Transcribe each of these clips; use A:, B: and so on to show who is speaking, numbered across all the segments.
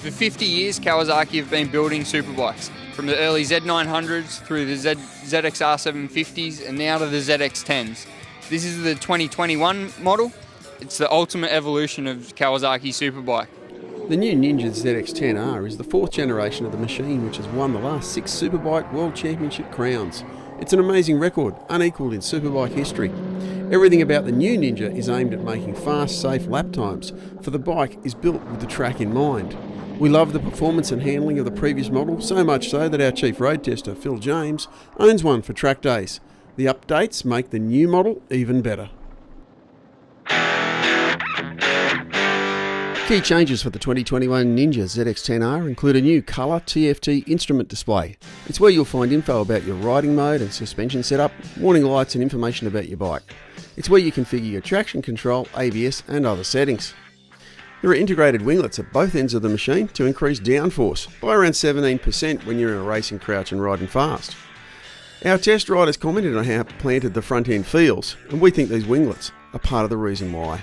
A: For 50 years, Kawasaki have been building superbikes, from the early Z900s through the ZXR 750s and now to the ZX-10s. This is the 2021 model. It's the ultimate evolution of Kawasaki superbike.
B: The new Ninja ZX-10R is the fourth generation of the machine, which has won the last 6 Superbike World Championship crowns. It's an amazing record, unequalled in Superbike history. Everything about the new Ninja is aimed at making fast, safe lap times, for the bike is built with the track in mind. We love the performance and handling of the previous model, so much so that our chief road tester, Phil James, owns one for track days. The updates make the new model even better. Key changes for the 2021 Ninja ZX-10R include a new colour TFT instrument display. It's where you'll find info about your riding mode and suspension setup, warning lights and information about your bike. It's where you configure your traction control, ABS and other settings. There are integrated winglets at both ends of the machine to increase downforce by around 17% when you're in a racing crouch and riding fast. Our test riders commented on how planted the front end feels, and we think these winglets are part of the reason why.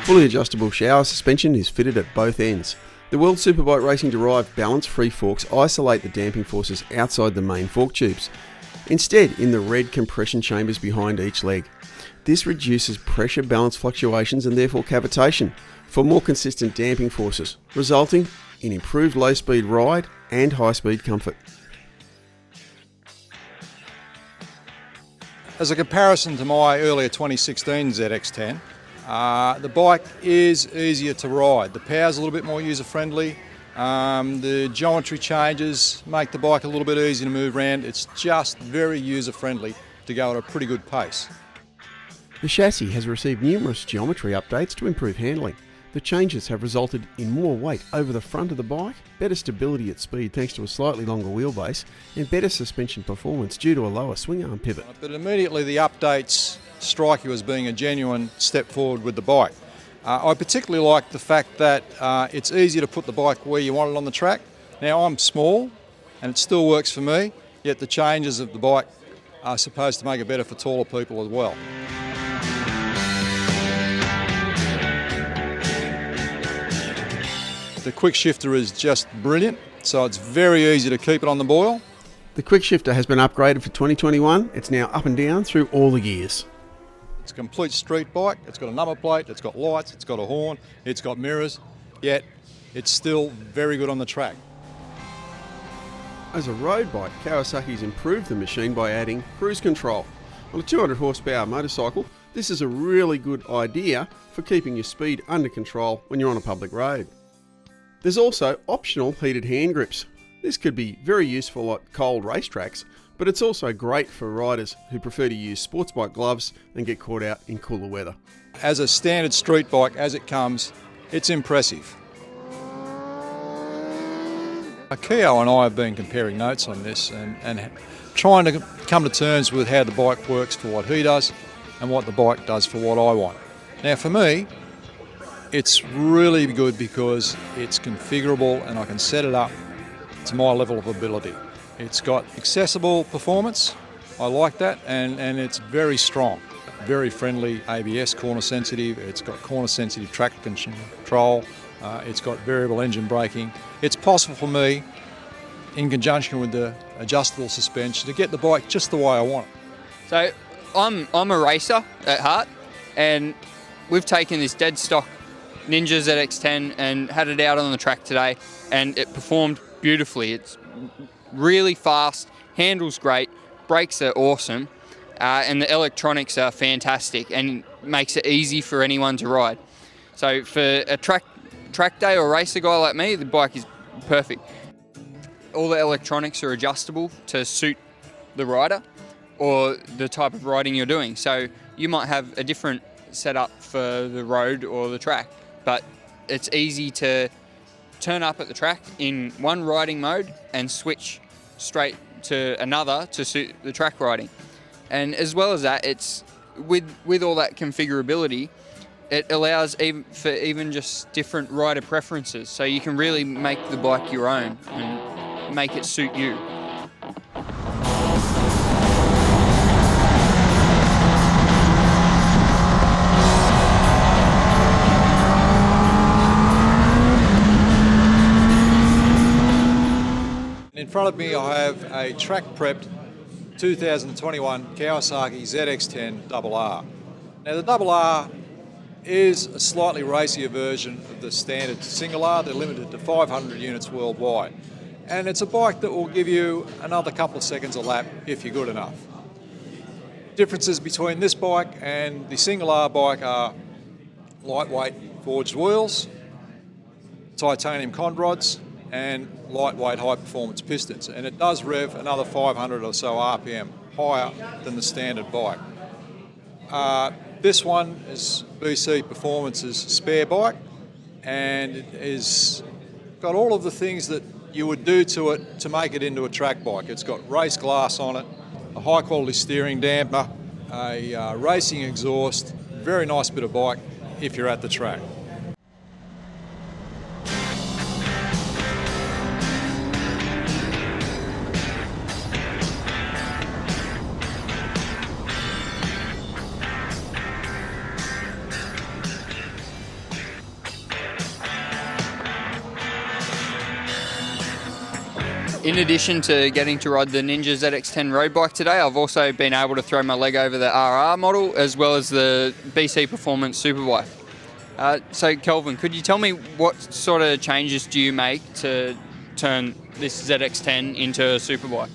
B: Fully adjustable shower suspension is fitted at both ends. The World Superbike Racing derived balance-free forks isolate the damping forces outside the main fork tubes, instead in the red compression chambers behind each leg. This reduces pressure balance fluctuations and therefore cavitation for more consistent damping forces, resulting in improved low-speed ride and high-speed comfort.
C: As a comparison to my earlier 2016 ZX-10, the bike is easier to ride. The power's a little bit more user-friendly. The geometry changes make the bike a little bit easier to move around. It's just very user-friendly to go at a pretty good pace.
B: The chassis has received numerous geometry updates to improve handling. The changes have resulted in more weight over the front of the bike, better stability at speed thanks to a slightly longer wheelbase, and better suspension performance due to a lower swing arm pivot.
C: But immediately the updates strike you as being a genuine step forward with the bike. I particularly like the fact that it's easy to put the bike where you want it on the track. Now I'm small and it still works for me, yet the changes of the bike are supposed to make it better for taller people as well. The quick shifter is just brilliant, so it's very easy to keep it on the boil.
B: The quick shifter has been upgraded for 2021. It's now up and down through all the gears.
C: It's a complete street bike. It's got a number plate, it's got lights, it's got a horn, it's got mirrors, yet it's still very good on the track.
B: As a road bike, Kawasaki's improved the machine by adding cruise control. On a 200 horsepower motorcycle, this is a really good idea for keeping your speed under control when you're on a public road. There's also optional heated hand grips. This could be very useful at cold racetracks, but it's also great for riders who prefer to use sports bike gloves and get caught out in cooler weather.
C: As a standard street bike as it comes, it's impressive. Keo and I have been comparing notes on this and trying to come to terms with how the bike works for what he does and what the bike does for what I want. Now for me, it's really good because it's configurable and I can set it up to my level of ability. It's got accessible performance, I like that, and it's very strong. Very friendly ABS, corner sensitive, it's got corner sensitive traction control, it's got variable engine braking. It's possible for me, in conjunction with the adjustable suspension, to get the bike just the way I want it.
A: So I'm a racer at heart, and we've taken this dead stock Ninja ZX-10 and had it out on the track today, and it performed beautifully. It's really fast, handles great, brakes are awesome, and the electronics are fantastic and makes it easy for anyone to ride. So for a track day or racer guy like me, the bike is perfect. All the electronics are adjustable to suit the rider or the type of riding you're doing. So you might have a different setup for the road or the track, but it's easy to turn up at the track in one riding mode and switch straight to another to suit the track riding. And as well as that, it's with all that configurability, it allows for even just different rider preferences. So you can really make the bike your own and make it suit you.
C: front of me I have a track-prepped 2021 Kawasaki ZX-10R. Now the RR is a slightly racier version of the standard single R. They're limited to 500 units worldwide. And it's a bike that will give you another couple of seconds a lap if you're good enough. Differences between this bike and the single R bike are lightweight forged wheels, titanium conrods, and lightweight high performance pistons. And it does rev another 500 or so RPM higher than the standard bike. This one is BC Performance's spare bike, and it has got all of the things that you would do to it to make it into a track bike. It's got race glass on it, a high quality steering damper, a racing exhaust, very nice bit of bike if you're at the track.
A: In addition to getting to ride the Ninja ZX-10 road bike today, I've also been able to throw my leg over the RR model as well as the BC Performance Superbike. So Kelvin, could you tell me what sort of changes do you make to turn this ZX-10 into a superbike?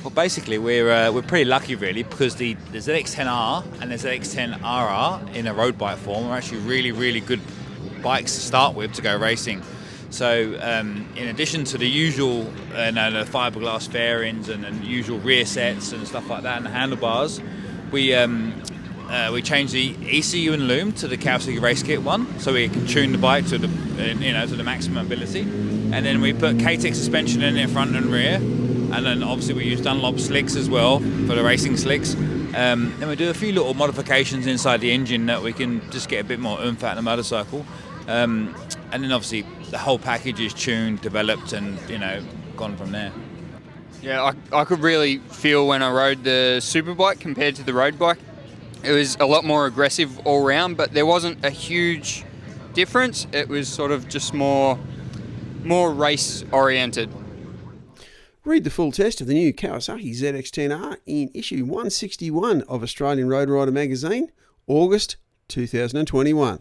D: Well, basically, we're pretty lucky, really, because the ZX-10R and the ZX-10RR in a road bike form are actually really, really good bikes to start with to go racing. So, in addition to the usual, the fiberglass fairings and the usual rear sets and stuff like that, and the handlebars, we changed the ECU and loom to the Kawasaki Race Kit one, so we can tune the bike to the to the maximum ability. And then we put KTEC suspension in it, front and rear, and then obviously we use Dunlop slicks as well for the racing slicks. Then we do a few little modifications inside the engine that we can just get a bit more oomph out of the motorcycle. And then obviously the whole package is tuned, developed, and gone from there.
A: Yeah, I could really feel when I rode the Superbike compared to the road bike. It was a lot more aggressive all round, but there wasn't a huge difference. It was sort of just more race oriented.
B: Read the full test of the new Kawasaki ZX-10R in issue 161 of Australian Road Rider magazine, August 2021.